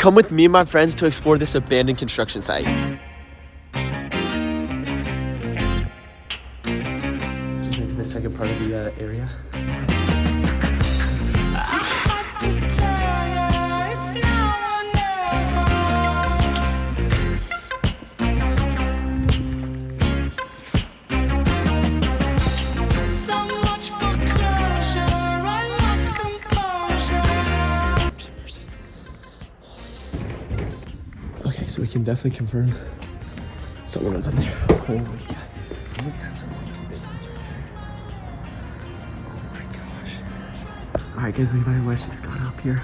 Come with me and my friends to explore this abandoned construction site. The second part of the area. Okay, so we can definitely confirm someone was in there. Holy God. Alright guys, Levi and Wes just got up here.